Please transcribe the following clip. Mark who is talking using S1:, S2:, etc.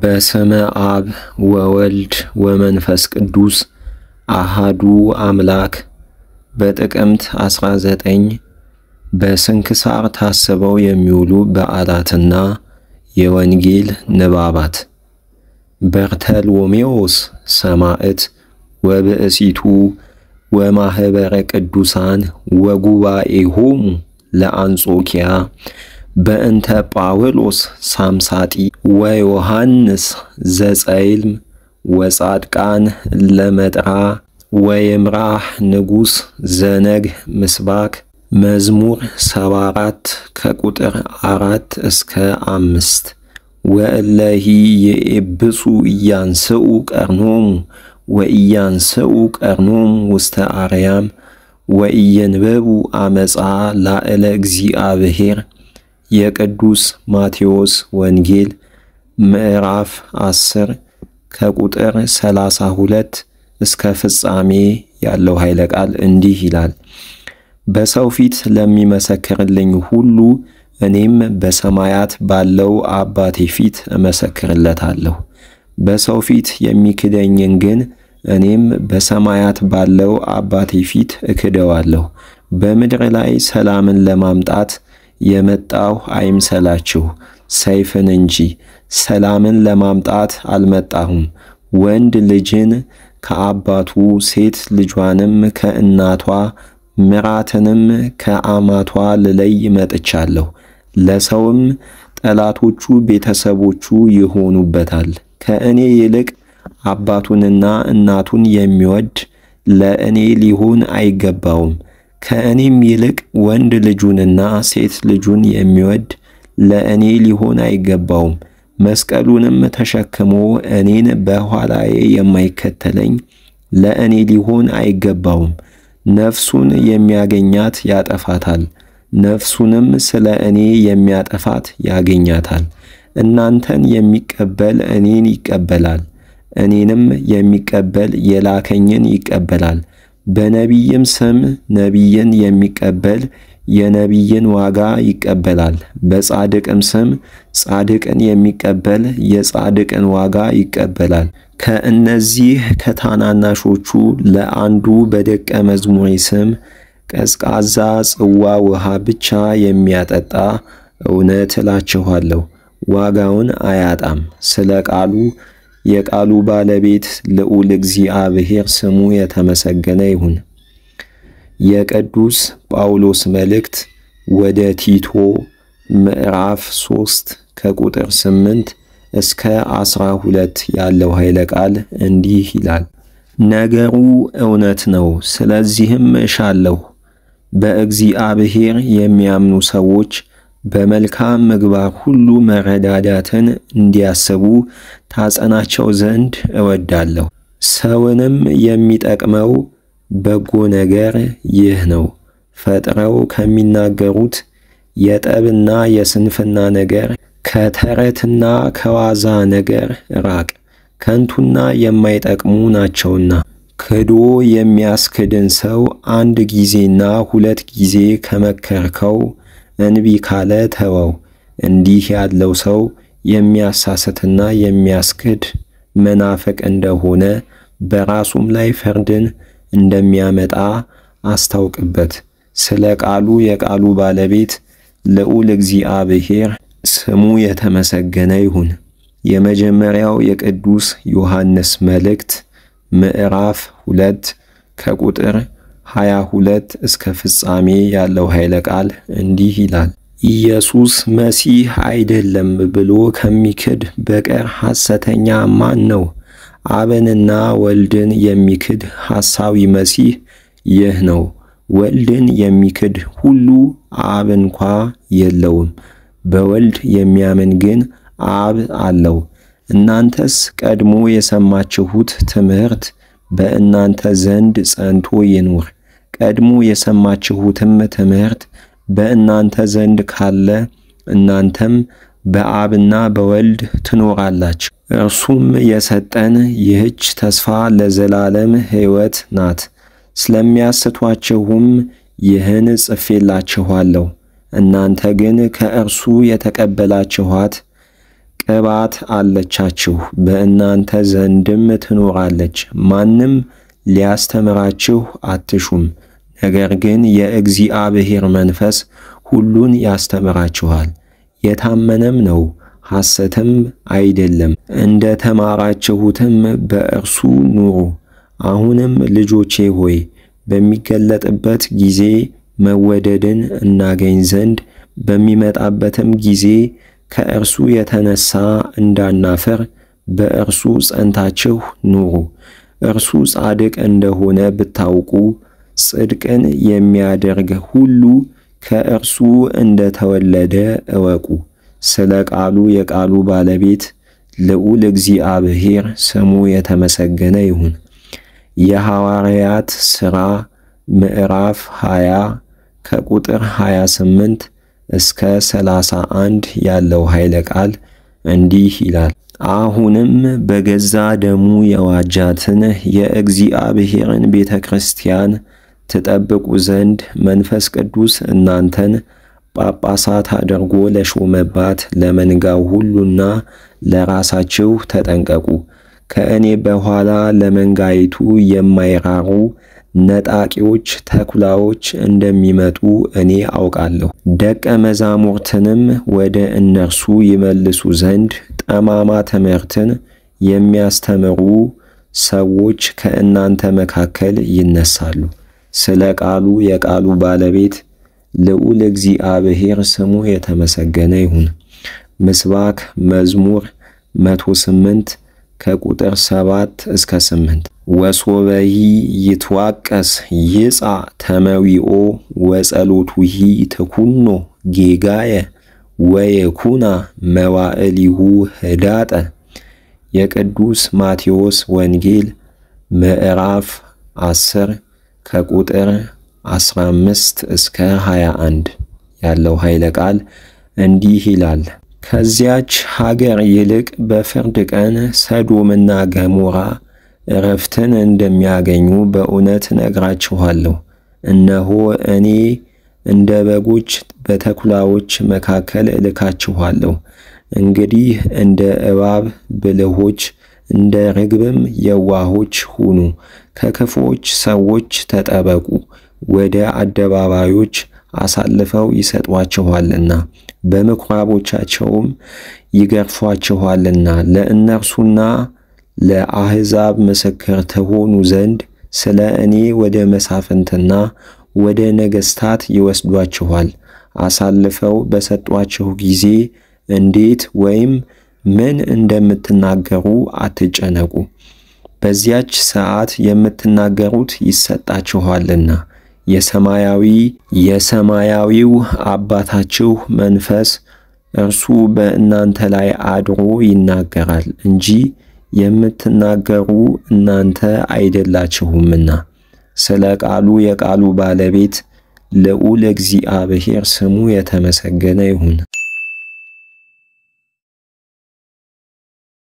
S1: በስመ አብ ወወልድ ወመንፈስ ቅዱስ አሃዱ አምላክ። በጥቅምት 19 በስንክሳር ታስበው የሚውሉ በዓላትና የወንጌል ንባባት በርተሎሜዎስ ሰማዕት ወብእሲቱ ወማኅበረ ቅዱሳን ወጉባኤሆሙ ለአንጾኪያ በእንተ ጳውሎስ ሳምሳጢ ወዮሐንስ ዘጻይልም ወጻድቃን ለመጥራ ወየምራህ ንጉሥ ዘነግህ ምስባክ መዝሙር 74 ከቁጥር 4 እስከ 5 ወእለሂ የኤብሱ ኢያንስኡ ቀርኖሙ ወኢያንስኡ ቀርኖሙ ውስተ አርያም ወኢየንበቡ አመፃ ላዕለ እግዚአብሔር። የቅዱስ ማቴዎስ ወንጌል ምዕራፍ 10 ከቁጥር 32 እስከ ፍጻሜ ያለው ኃይለ ቃል እንዲህ ይላል። በሰው ፊት ለሚመሰክርልኝ ሁሉ እኔም በሰማያት ባለው አባቴ ፊት እመሰክርለታለሁ። በሰው ፊት የሚክደኝን ግን እኔም በሰማያት ባለው አባቴ ፊት እክደዋለሁ። በምድር ላይ ሰላምን ለማምጣት የመጣሁ አይምሰላችሁ፣ ሰይፍን እንጂ ሰላምን ለማምጣት አልመጣሁም። ወንድ ልጅን ከአባቱ ሴት ልጇንም ከእናቷ ምራትንም ከአማቷ ልለይ መጥቻለሁ። ለሰውም ጠላቶቹ ቤተሰቦቹ ይሆኑበታል። ከእኔ ይልቅ አባቱንና እናቱን የሚወድ ለእኔ ሊሆን አይገባውም። ከእኔም ይልቅ ወንድ ልጁንና ሴት ልጁን የሚወድ ለእኔ ሊሆን አይገባውም። መስቀሉንም ተሸክሞ እኔን በኋላዬ የማይከተለኝ ለእኔ ሊሆን አይገባውም። ነፍሱን የሚያገኛት ያጠፋታል፣ ነፍሱንም ስለ እኔ የሚያጠፋት ያገኛታል። እናንተን የሚቀበል እኔን ይቀበላል፣ እኔንም የሚቀበል የላከኝን ይቀበላል። በነቢይም ስም ነቢይን የሚቀበል የነቢይን ዋጋ ይቀበላል። በጻድቅም ስም ጻድቅን የሚቀበል የጻድቅን ዋጋ ይቀበላል። ከእነዚህ ከታናናሾቹ ለአንዱ በደቀ መዝሙሬ ስም ቀዝቃዛ ጽዋ ውሃ ብቻ የሚያጠጣ እውነት እላችኋለሁ ዋጋውን አያጣም። ስለ ቃሉ የቃሉ ባለቤት ልዑል እግዚአብሔር ስሙ የተመሰገነ ይሁን። የቅዱስ ጳውሎስ መልእክት ወደ ቲቶ ምዕራፍ 3 ከቁጥር 8 እስከ 12 ያለው ኃይለ ቃል እንዲህ ይላል። ነገሩ እውነት ነው፣ ስለዚህም እሻለሁ በእግዚአብሔር የሚያምኑ ሰዎች በመልካም ምግባር ሁሉ መረዳዳትን እንዲያስቡ ታጸናቸው ዘንድ እወዳለሁ። ሰውንም የሚጠቅመው በጎ ነገር ይህ ነው። ፈጥረው ከሚናገሩት የጠብና የስንፍና ነገር፣ ከተረትና ከዋዛ ነገር ራቅ፣ ከንቱና የማይጠቅሙ ናቸውና። ክዶ የሚያስክድን ሰው አንድ ጊዜና 2 ጊዜ ከመከርከው እንቢ ካለ ተወው። እንዲህ ያለው ሰው የሚያሳስትና የሚያስክድ መናፍቅ እንደሆነ በራሱም ላይ ፍርድን እንደሚያመጣ አስታውቅበት። ስለ ቃሉ የቃሉ ባለቤት ልዑል እግዚአብሔር ስሙ የተመሰገነ ይሁን። የመጀመሪያው የቅዱስ ዮሐንስ መልእክት ምዕራፍ 2 ከቁጥር 22 እስከ ፍጻሜ ያለው ኃይለ ቃል እንዲህ ይላል። ኢየሱስ መሲህ አይደለም ብሎ ከሚክድ በቀር ሐሰተኛ ማን ነው? አብንና ወልድን የሚክድ ሐሳዊ መሲህ ይህ ነው። ወልድን የሚክድ ሁሉ አብ እንኳ የለውም። በወልድ የሚያምን ግን አብ አለው። እናንተስ ቀድሞ የሰማችሁት ትምህርት በእናንተ ዘንድ ጸንቶ ይኑር። ቀድሞ የሰማችሁትም ትምህርት በእናንተ ዘንድ ካለ እናንተም በአብና በወልድ ትኖራላችሁ። እርሱም የሰጠን ይህች ተስፋ ለዘላለም ሕይወት ናት። ስለሚያስቷችሁም ይህን ጽፌላችኋለሁ። እናንተ ግን ከእርሱ የተቀበላችኋት ቅባት አለቻችሁ፣ በእናንተ ዘንድም ትኖራለች። ማንም ሊያስተምራችሁ አትሹም፣ ነገር ግን የእግዚአብሔር መንፈስ ሁሉን ያስተምራችኋል። የታመነም ነው፣ ሐሰትም አይደለም። እንደ ተማራችሁትም በእርሱ ኑሩ። አሁንም ልጆቼ ሆይ በሚገለጥበት ጊዜ መወደድን እናገኝ ዘንድ በሚመጣበትም ጊዜ ከእርሱ የተነሳ እንዳናፈር በእርሱ ጸንታችሁ ኑሩ። እርሱ ጻድቅ እንደሆነ ብታውቁ ጽድቅን የሚያደርግ ሁሉ ከእርሱ እንደተወለደ እወቁ። ስለ ቃሉ የቃሉ ባለቤት ልዑል እግዚአብሔር ስሙ የተመሰገነ ይሁን። የሐዋርያት ሥራ ምዕራፍ 20 ከቁጥር 28 እስከ 31 ያለው ኃይለ ቃል እንዲህ ይላል። አሁንም በገዛ ደሙ የዋጃትን የእግዚአብሔርን ቤተ ክርስቲያን ትጠብቁ ዘንድ መንፈስ ቅዱስ እናንተን ጳጳሳት አድርጎ ለሾመባት ለመንጋው ሁሉና ለራሳችሁ ተጠንቀቁ። ከእኔ በኋላ ለመንጋይቱ የማይራሩ ነጣቂዎች ተኩላዎች እንደሚመጡ እኔ አውቃለሁ። ደቀ መዛሙርትንም ወደ እነርሱ ይመልሱ ዘንድ ጠማማ ትምህርትን የሚያስተምሩ ሰዎች ከእናንተ መካከል ይነሳሉ። ስለ ቃሉ የቃሉ ባለቤት ልዑል እግዚአብሔር ስሙ የተመሰገነ ይሁን። ምስባክ መዝሙር 108 ከቁጥር 7 እስከ 8 ወሶበሂ ይትዋቀስ ይጻ ተመዊኦ ወጸሎቱሂ ተኩኖ ጌጋየ ወየኩና መዋዕሊሁ ህዳጠ። የቅዱስ ማቴዎስ ወንጌል ምዕራፍ 10 ከቁጥር 15 እስከ 21 ያለው ኃይለ ቃል እንዲህ ይላል። ከዚያች ሀገር ይልቅ በፍርድ ቀን ሰዶምና ገሞራ ዕረፍትን እንደሚያገኙ በእውነት ነግራችኋለሁ። እነሆ እኔ እንደ በጎች በተኩላዎች መካከል እልካችኋለሁ። እንግዲህ እንደ እባብ ብልሆች እንደ ርግብም የዋሆች ሁኑ። ከክፉዎች ሰዎች ተጠበቁ፣ ወደ አደባባዮች አሳልፈው ይሰጧችኋልና በምኵራቦቻቸውም ይገርፏችኋልና። ለእነርሱና ለአሕዛብ ምስክር ትሆኑ ዘንድ ስለ እኔ ወደ መሳፍንትና ወደ ነገሥታት ይወስዷችኋል። አሳልፈው በሰጧችሁ ጊዜ እንዴት ወይም ምን እንደምትናገሩ አትጨነቁ። በዚያች ሰዓት የምትናገሩት ይሰጣችኋልና የሰማያዊው አባታችሁ መንፈስ እርሱ በእናንተ ላይ አድሮ ይናገራል እንጂ የምትናገሩ እናንተ አይደላችሁምና። ስለ ቃሉ የቃሉ ባለቤት ልዑል እግዚአብሔር ስሙ የተመሰገነ ይሁን።